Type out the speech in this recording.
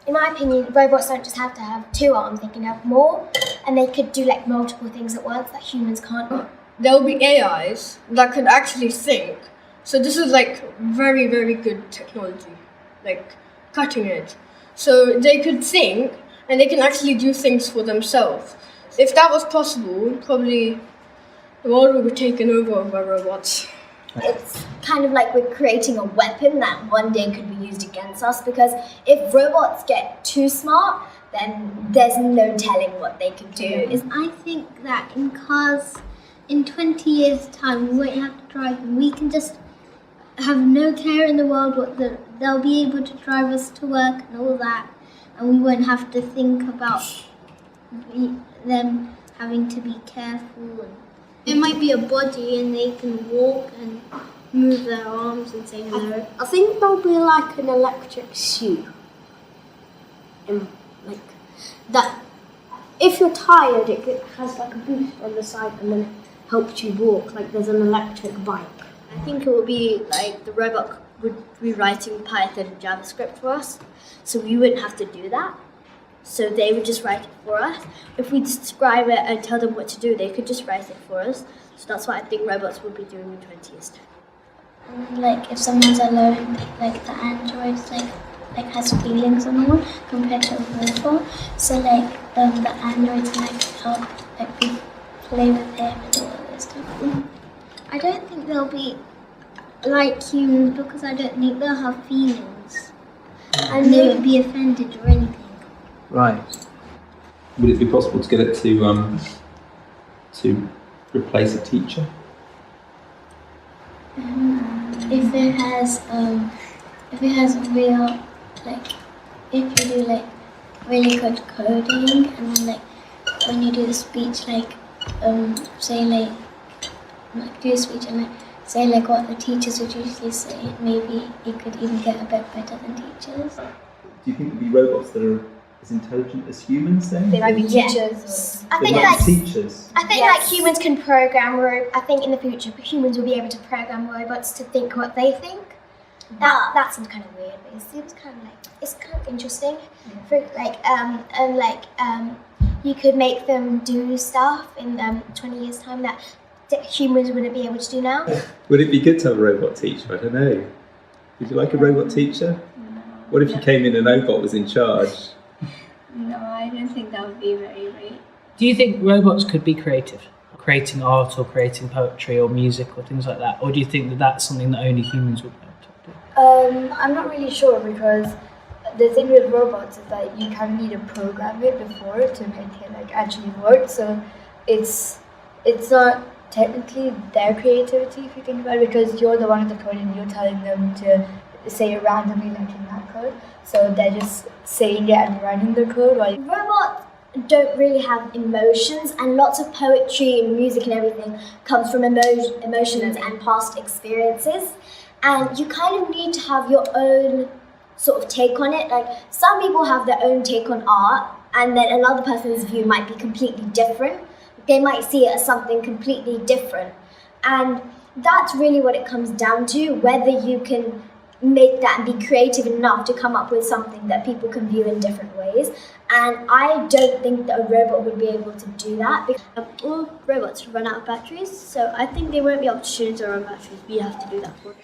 in my opinion, robots don't just have to have 2 arms, they can have more, and they could do like multiple things at once that humans can't. There'll be AIs that could actually think. So this is like very, very good technology, like cutting edge. So they could think and they can actually do things for themselves. If that was possible, probably the world would be taken over by robots. It's kind of like we're creating a weapon that one day could be used against us, because if robots get too smart, then there's no telling what they could do. I think that in cars, in 20 years' time, we won't have to drive them. We can just have no care in the world. They'll be able to drive us to work and all that, and we won't have to think about them having to be careful. It might be a body and they can walk and move their arms and say hello. I think there'll be like an electric shoe. Like that. If you're tired, it has like a boost on the side and then it helps you walk. Like there's an electric bike. I think it would be like the robot would be writing Python and JavaScript for us, so we wouldn't have to do that. So they would just write it for us. If we describe it and tell them what to do, they could just write it for us. So that's what I think robots will be doing in 20 years' time. Like if someone's alone, like the androids like has feelings and all compared to a robot. So like the androids like help like we play with him and all of this stuff. I don't think they'll be like humans because I don't think they'll have feelings. And they won't be offended or anything. Right. Would it be possible to get it to replace a teacher? If it has real, like if you do like really good coding and then like when you do the speech, like say like do a speech and like say like what the teachers would usually say, maybe you could even get a bit better than teachers. Do you think there'll be robots that are as intelligent as humans then? They might be teachers. I think like teachers. I think like humans can program. I think in the future humans will be able to program robots to think what they think. That seems kind of weird, but it seems kind of like it's kind of interesting. For like you could make them do stuff in 20 years' time that humans wouldn't be able to do now. Would it be good to have a robot teacher? I don't know. Would you like a robot teacher? No. What if you came in and Ohbot was in charge? No, I don't think that would be very great. Do you think robots could be creative? Creating art or creating poetry or music or things like that? Or do you think that that's something that only humans would be able to do? I'm not really sure, because the thing with robots is that you kind of need to program it before to make it like actually work. So it's not technically their creativity if you think about it, because you're the one in the code and you're telling them to say it randomly like in that code. So they're just saying it and running the code. Robots don't really have emotions, and lots of poetry and music and everything comes from emotions and past experiences. And you kind of need to have your own sort of take on it. Like some people have their own take on art, and then another person's view might be completely different. They might see it as something completely different. And that's really what it comes down to, whether you can make that and be creative enough to come up with something that people can view in different ways. And I don't think that a robot would be able to do that. All robots run out of batteries, so I think they won't be able to choose their own batteries. We have to do that for them.